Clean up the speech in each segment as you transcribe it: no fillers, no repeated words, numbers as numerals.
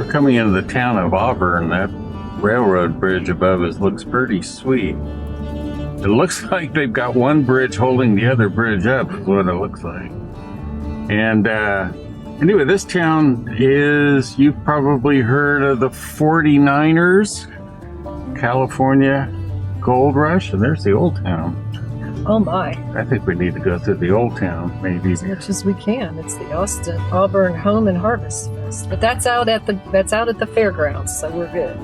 we're coming into the town of Auburn. That railroad bridge above us looks pretty sweet. It looks like they've got one bridge holding the other bridge up, is what it looks like. And anyway, this town is, you've probably heard of the 49ers, California Gold Rush, and there's the old town. Oh my. I think we need to go through the old town, maybe. As much as we can. It's the Auburn Home and Harvest Fest. But that's out at the fairgrounds, so we're good.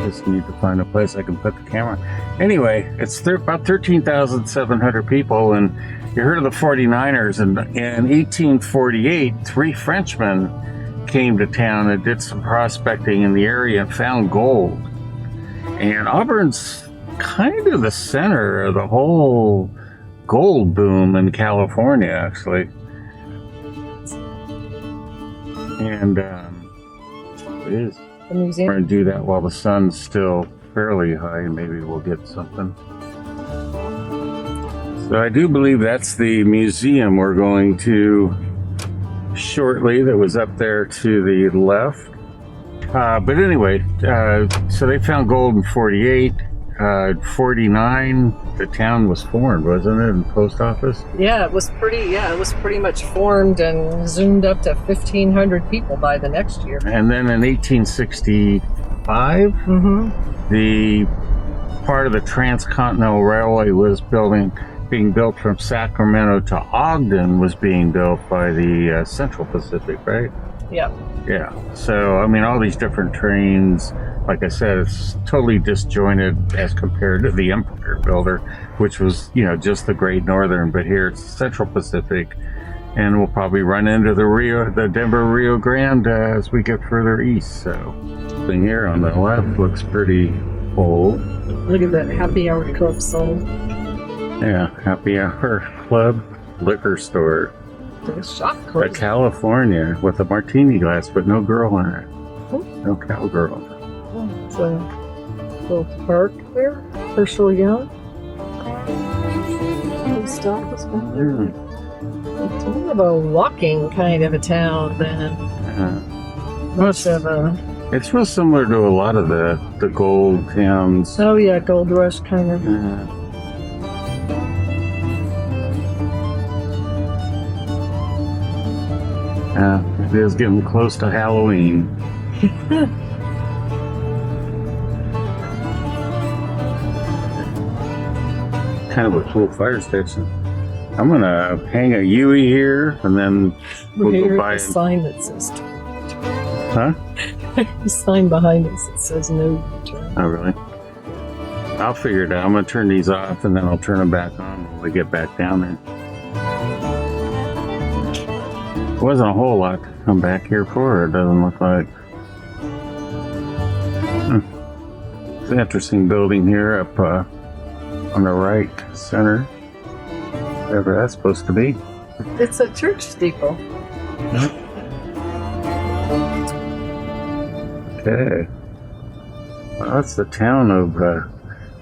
Just need to find a place I can put the camera. Anyway, it's about 13,700 people, and you heard of the 49ers, and in 1848, 3 Frenchmen came to town and did some prospecting in the area and found gold. And Auburn's kind of the center of the whole gold boom in California, actually. And it is. The museum. We're going to do that while the sun's still fairly high. Maybe we'll get something. So I do believe that's the museum we're going to shortly, that was up there to the left. But anyway, so they found gold in 48. 49, the town was formed, wasn't it, in the post office? Yeah, it was pretty much formed and zoomed up to 1,500 people by the next year. And then in 1865, the part of the Transcontinental Railway was being built from Sacramento to Ogden, was being built by the Central Pacific, right? Yeah. Yeah. So, I mean, all these different trains, like I said, it's totally disjointed as compared to the Empire Builder, which was, just the Great Northern, but here it's Central Pacific, and we'll probably run into the Denver Rio Grande as we get further east. So, the thing here on the left looks pretty old. Look at that Happy Hour Club sign. Yeah, Happy Hour Club liquor store. The shop A closed. California with a martini glass, but no girl in it. No cowgirl. It's a little park there. Herschel Young. Post office back there. It's more of a walking kind of a town than much of a. It's real similar to a lot of the gold towns. Oh yeah, Gold Rush kind of. It is getting close to Halloween. Kind of a cool fire station. I'm gonna hang a Yui here, and then we'll go by. A sign that says. Huh? The sign behind us that says no return. Oh, really? I'll figure it out. I'm gonna turn these off, and then I'll turn them back on when we get back down there. There wasn't a whole lot to come back here for, it doesn't look like. It's an interesting building here up on the right center. Whatever that's supposed to be. It's a church steeple. Okay. Well, that's the town of,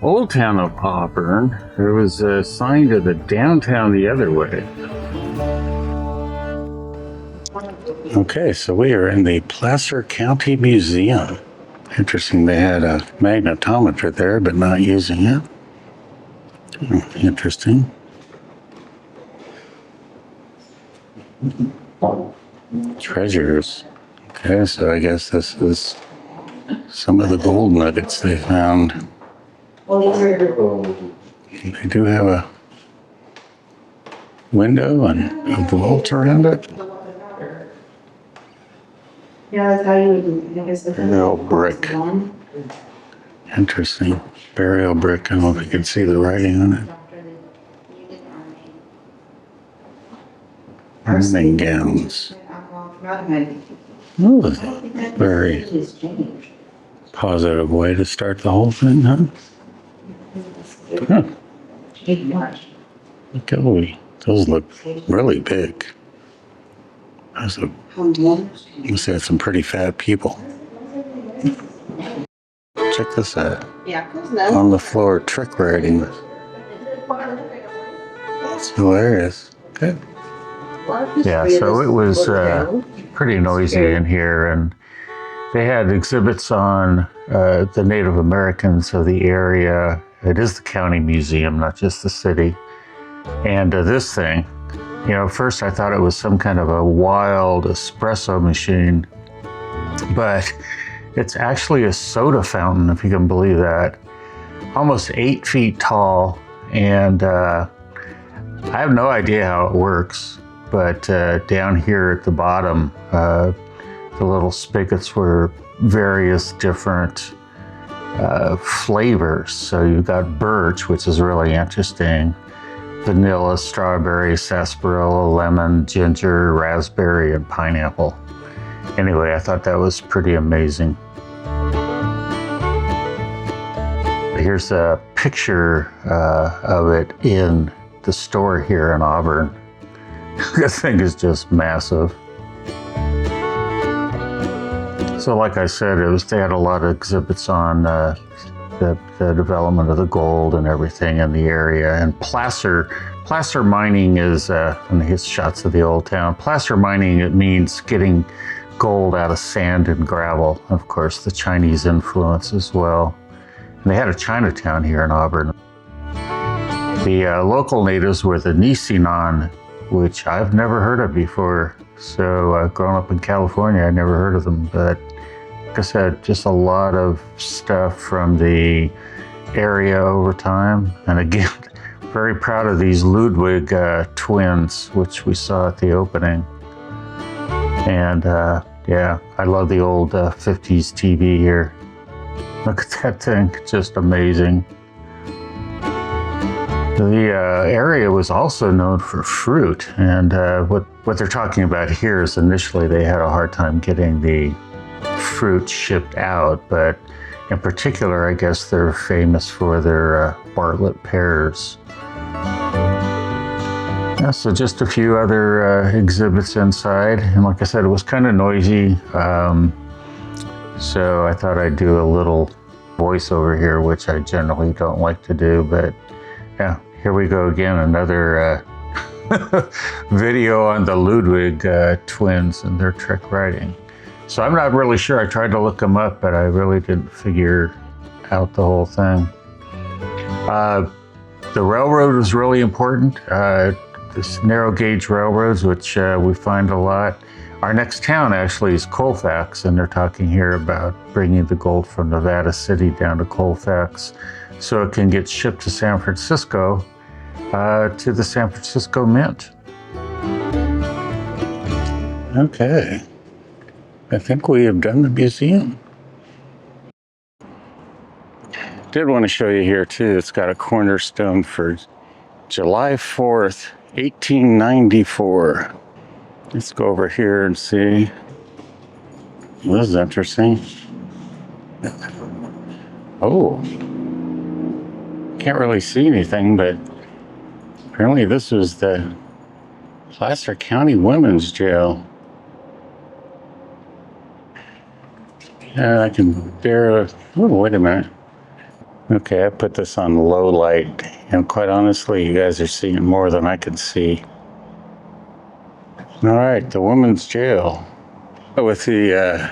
old town of Auburn. There was a sign to the downtown the other way. Okay, so we are in the Placer County Museum. Interesting, they had a magnetometer there, but not using it. Interesting. Treasures. Okay, so I guess this is some of the gold nuggets they found. They do have a window and a vault around it. Yeah, that's how you would. Burial brick. Interesting. Burial brick. I don't know if you can see the writing on it. Earning gowns. Oh, very positive way to start the whole thing, huh? Look at those look really big. Must have some pretty fat people. Check this out. On the floor, trick writing. That's hilarious. Okay. Yeah, so it was pretty noisy in here, and They had exhibits on the Native Americans of the area. It is the county museum, not just the city. And this thing, you know, at first I thought it was some kind of a wild espresso machine, but it's actually a soda fountain, if you can believe that. Almost 8 feet tall, and I have no idea how it works, but down here at the bottom, the little spigots were various different flavors. So you've got birch, which is really interesting, vanilla, strawberry, sarsaparilla, lemon, ginger, raspberry, and pineapple. Anyway, I thought that was pretty amazing. Here's a picture of it in the store here in Auburn. This thing is just massive. So like I said, they had a lot of exhibits on the development of the gold and everything in the area. And placer mining is, and here's shots of the old town. Placer mining, it means getting gold out of sand and gravel. Of course, the Chinese influence as well. And they had a Chinatown here in Auburn. The local natives were the Nisinan, which I've never heard of before. So growing up in California, I never heard of them. But like I said, just a lot of stuff from the area over time. And again, very proud of these Ludwig twins, which we saw at the opening. And yeah, I love the old 50s TV here. Look at that thing, just amazing. The area was also known for fruit, and what they're talking about here is initially they had a hard time getting the fruit shipped out, but in particular, I guess they're famous for their Bartlett pears. Yeah, so just a few other exhibits inside, and like I said, it was kind of noisy, so I thought I'd do a little voiceover here, which I generally don't like to do, but yeah, here we go again, another video on the Ludwig twins and their trick riding. So I'm not really sure. I tried to look them up, but I really didn't figure out the whole thing. The railroad was really important. This narrow gauge railroads, which we find a lot. Our next town actually is Colfax, and they're talking here about bringing the gold from Nevada City down to Colfax so it can get shipped to San Francisco, to the San Francisco Mint. Okay, I think we have done the museum. Did want to show you here too, it's got a cornerstone for July 4th, 1894. Let's go over here and see. Well, this is interesting. Oh, can't really see anything, but apparently this was the Placer County Women's Jail. I can barely, oh, wait a minute. Okay, I put this on low light, and quite honestly, you guys are seeing more than I can see. All right, the women's jail. With the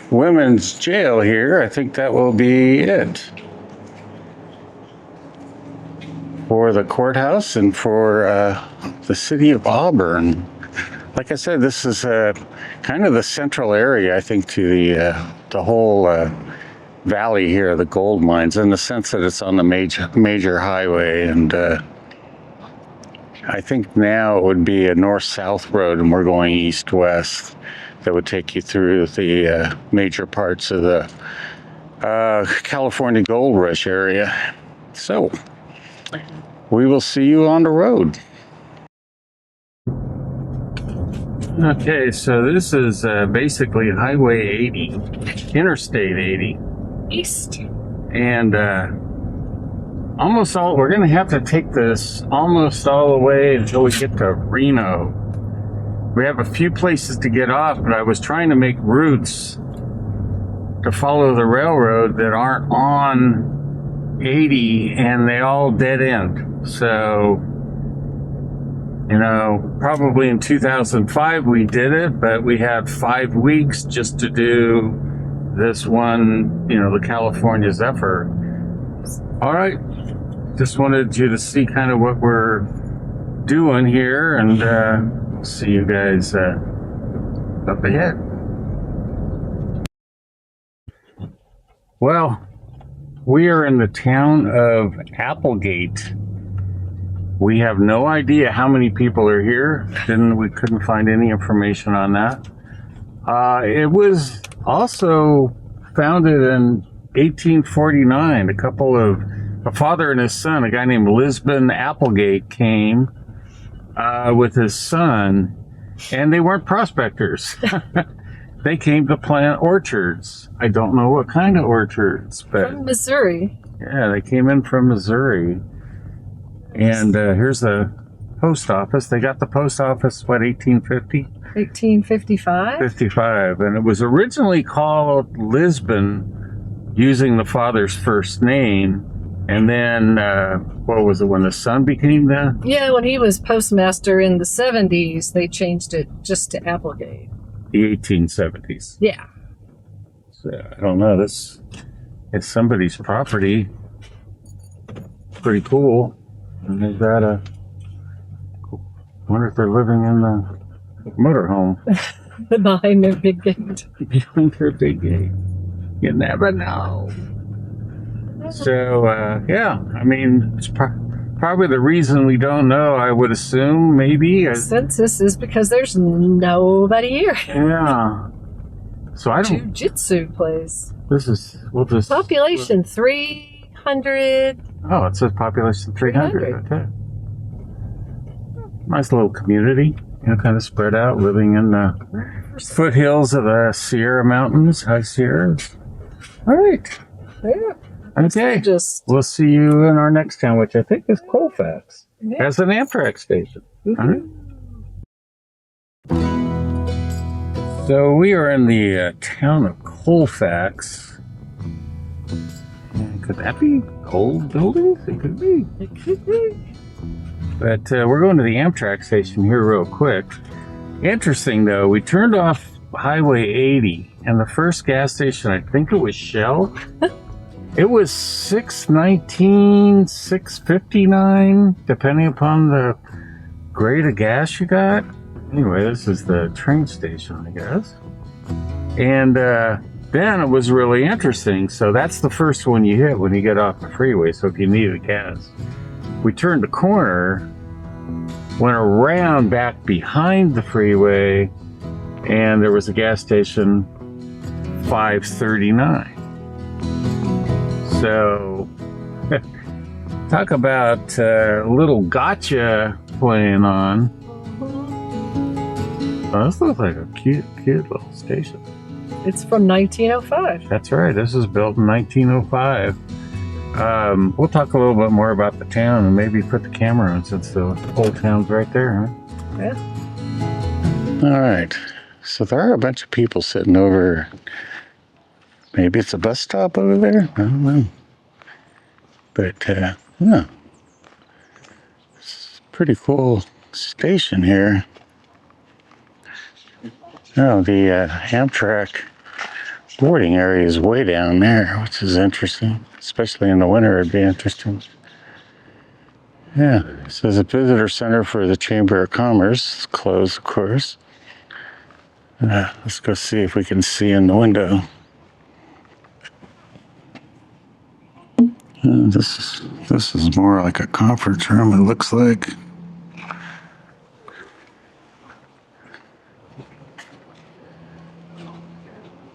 women's jail here, I think that will be it for the courthouse and for the city of Auburn. Like I said, this is kind of the central area, I think, to the whole valley here, the gold mines, in the sense that it's on the major highway, and I think now it would be a north-south road, and we're going east-west. That would take you through the major parts of the California Gold Rush area. So, we will see you on the road. Okay, so this is basically Highway 80, Interstate 80. East. And we're going to have to take this almost all the way until we get to Reno. We have a few places to get off, but I was trying to make routes to follow the railroad that aren't on 80, and they all dead end. So, you know, probably in 2005 we did it, but we had 5 weeks just to do this one, you know, the California Zephyr. All right. Just wanted you to see kind of what we're doing here, and see you guys up ahead. Well, we are in the town of Applegate. We have no idea how many people are here. We couldn't find any information on that. It was also founded in 1849. A father and his son, a guy named Lisbon Applegate, came with his son, and they weren't prospectors. They came to plant orchards. I don't know what kind of orchards, but From Missouri. yeah, they came in from Missouri. And here's the post office. They got the post office, what, 1850? 1855? 55. And it was originally called Lisbon, using the father's first name. And then, what was it, when the son became the... Yeah, when he was postmaster in the 70s, they changed it just to Applegate. The 1870s. Yeah. So, I don't know. This is somebody's property. Pretty cool. And they've got I wonder if they're living in the motorhome. Behind their big gate. Behind their big gate. You never know. So, yeah, I mean, it's probably the reason we don't know, I would assume, maybe. Census is because there's nobody here. Yeah. So I don't... Jiu-jitsu place. We'll just... Population 300. Oh, it says population 300. Okay. Nice little community, you know, kind of spread out, living in the foothills of the Sierra Mountains, High Sierras. All right. Yeah. Okay. We'll see you in our next town, which I think is Colfax. Yeah. Has an Amtrak station. Mm-hmm. All right. So we are in the town of Colfax. Could that be old buildings? It could be. It could be. But we're going to the Amtrak station here real quick. Interesting, though, we turned off Highway 80, and the first gas station, I think it was Shell. It was $6.19, $6.59, depending upon the grade of gas you got. Anyway, this is the train station, I guess. And then it was really interesting. So that's the first one you hit when you get off the freeway. So if you needed gas, we turned the corner, went around back behind the freeway, and there was a gas station, 539. So talk about a little gotcha playing on. Oh, this looks like a cute little station. It's from 1905. That's right. This was built in 1905. We'll talk a little bit more about the town and maybe put the camera on since the whole town's right there, huh? Yeah. All right. So there are a bunch of people sitting over. Maybe it's a bus stop over there. I don't know. But, yeah. It's a pretty cool station here. Oh, the Amtrak boarding area is way down there, which is interesting. Especially in the winter, it'd be interesting. Yeah, it says a visitor center for the Chamber of Commerce. It's closed, of course. Let's go see if we can see in the window. This is more like a conference room, it looks like.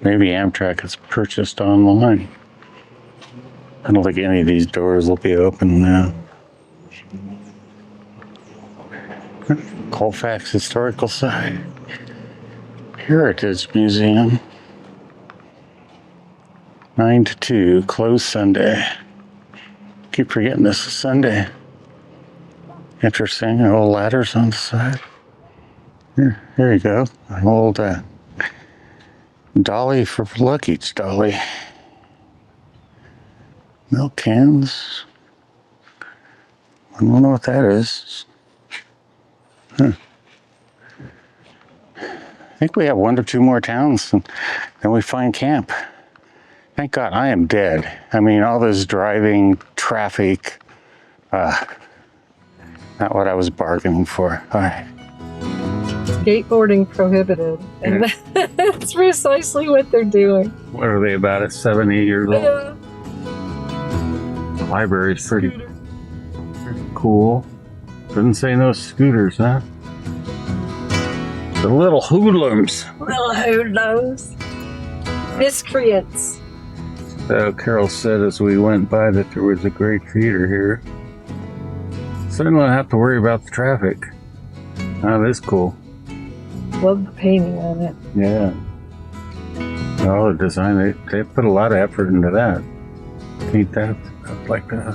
Maybe Amtrak is purchased online. I don't think any of these doors will be open now. Colfax Historical Site. Heritage Museum. 9 to 2, closed Sunday. Keep forgetting this is Sunday. Interesting, old ladders on the side. Here you go. An old dolly for luggage dolly. Milk cans. I don't know what that is. Huh. I think we have 1 or 2 more towns and then we find camp. Thank God I am dead. I mean, all this driving, traffic, not what I was bargaining for. All right. Skateboarding prohibited. And that's precisely what they're doing. What are they, about at 7, 8 years old? Yeah. The library's pretty cool. Didn't say no scooters, huh? The little hoodlums. Little hoodlums. Miscreants. So Carol said as we went by that there was a great theater here. So I don't have to worry about the traffic. Oh, that's cool. Love the painting on it. Yeah. All the design, they put a lot of effort into that. Paint that up like that.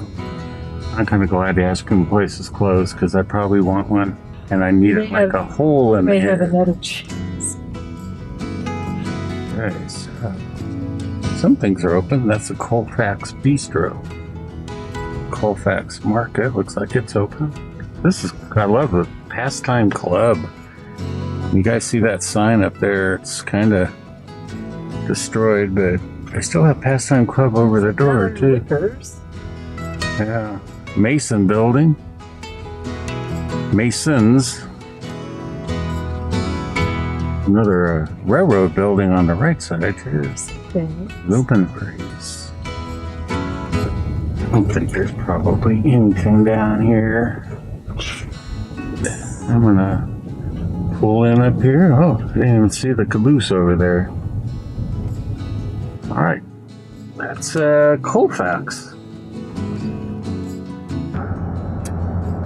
I'm kind of glad the ice cream place is closed because I probably want one. And I need it like a hole in the They air. have another chance. Nice. Some things are open. That's the Colfax Bistro. Colfax Market. Looks like it's open. I love the Pastime Club. You guys see that sign up there? It's kind of destroyed, but they still have Pastime Club over the door, too. Pears. Yeah. Mason Building. Masons. Another railroad building on the right side, too. Open breeze. I don't think there's probably anything down here. I'm gonna pull in up here. Oh, I didn't even see the caboose over there. All right, that's Colfax.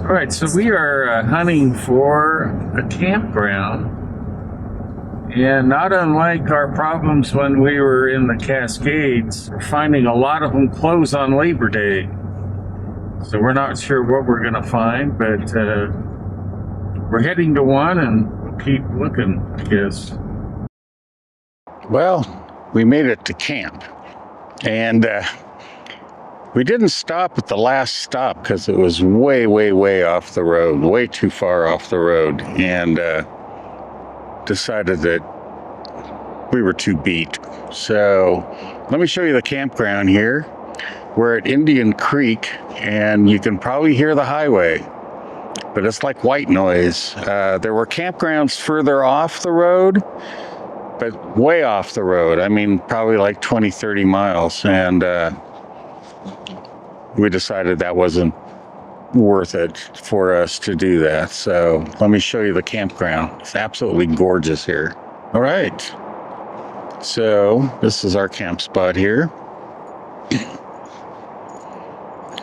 All right, so we are hunting for a campground. And not unlike our problems when we were in the Cascades, we're finding a lot of them close on Labor Day. So we're not sure what we're going to find, but we're heading to one and we'll keep looking, I guess. Well, we made it to camp. And we didn't stop at the last stop because it was way, way, way off the road, way too far off the road. And decided that we were too beat. So let me show you the campground here. We're at Indian Creek and you can probably hear the highway, but it's like white noise. There were campgrounds further off the road, but way off the road. I mean, probably like 20, 30 miles. And we decided that wasn't worth it for us to do that. So let me show you the campground. It's absolutely gorgeous here. All right. So this is our camp spot here.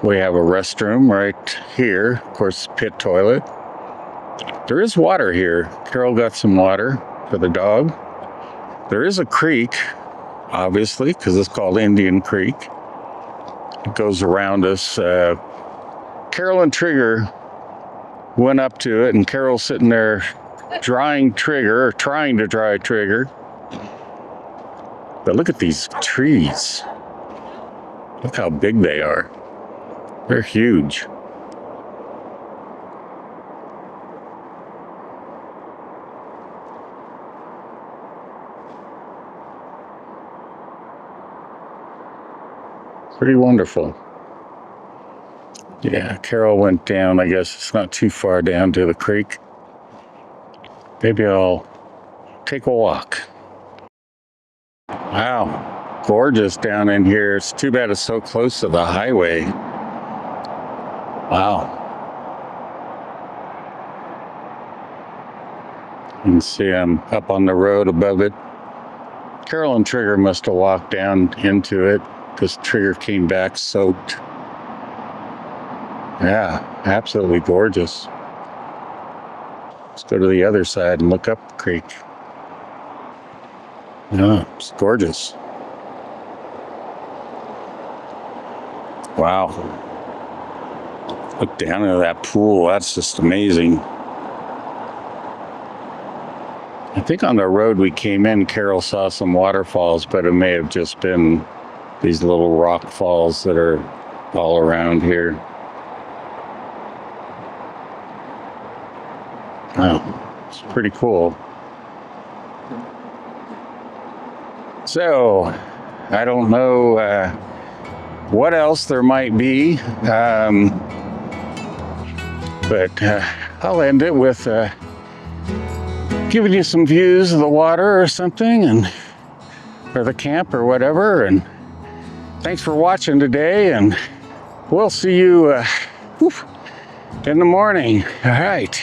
We have a restroom right here. Of course, pit toilet. There is water here. Carol got some water for the dog. There is a creek, obviously, because it's called Indian Creek. It goes around us. Carol and Trigger went up to it, and Carol's sitting there drying Trigger, or trying to dry Trigger. But look at these trees. Look how big they are. They're huge. Pretty wonderful. Yeah, Carol went down. I guess it's not too far down to the creek. Maybe I'll take a walk. Wow, gorgeous down in here. It's too bad it's so close to the highway. Wow. You can see I'm up on the road above it. Carol and Trigger must have walked down into it because Trigger came back soaked. Yeah, absolutely gorgeous. Let's go to the other side and look up the creek. Yeah, it's gorgeous. Wow. Look down into that pool. That's just amazing. I think on the road we came in, Carol saw some waterfalls, but it may have just been these little rock falls that are all around here. Wow, it's pretty cool. So, I don't know what else there might be, but I'll end it with giving you some views of the water or something, and or the camp or whatever. And thanks for watching today, and we'll see you in the morning. All right.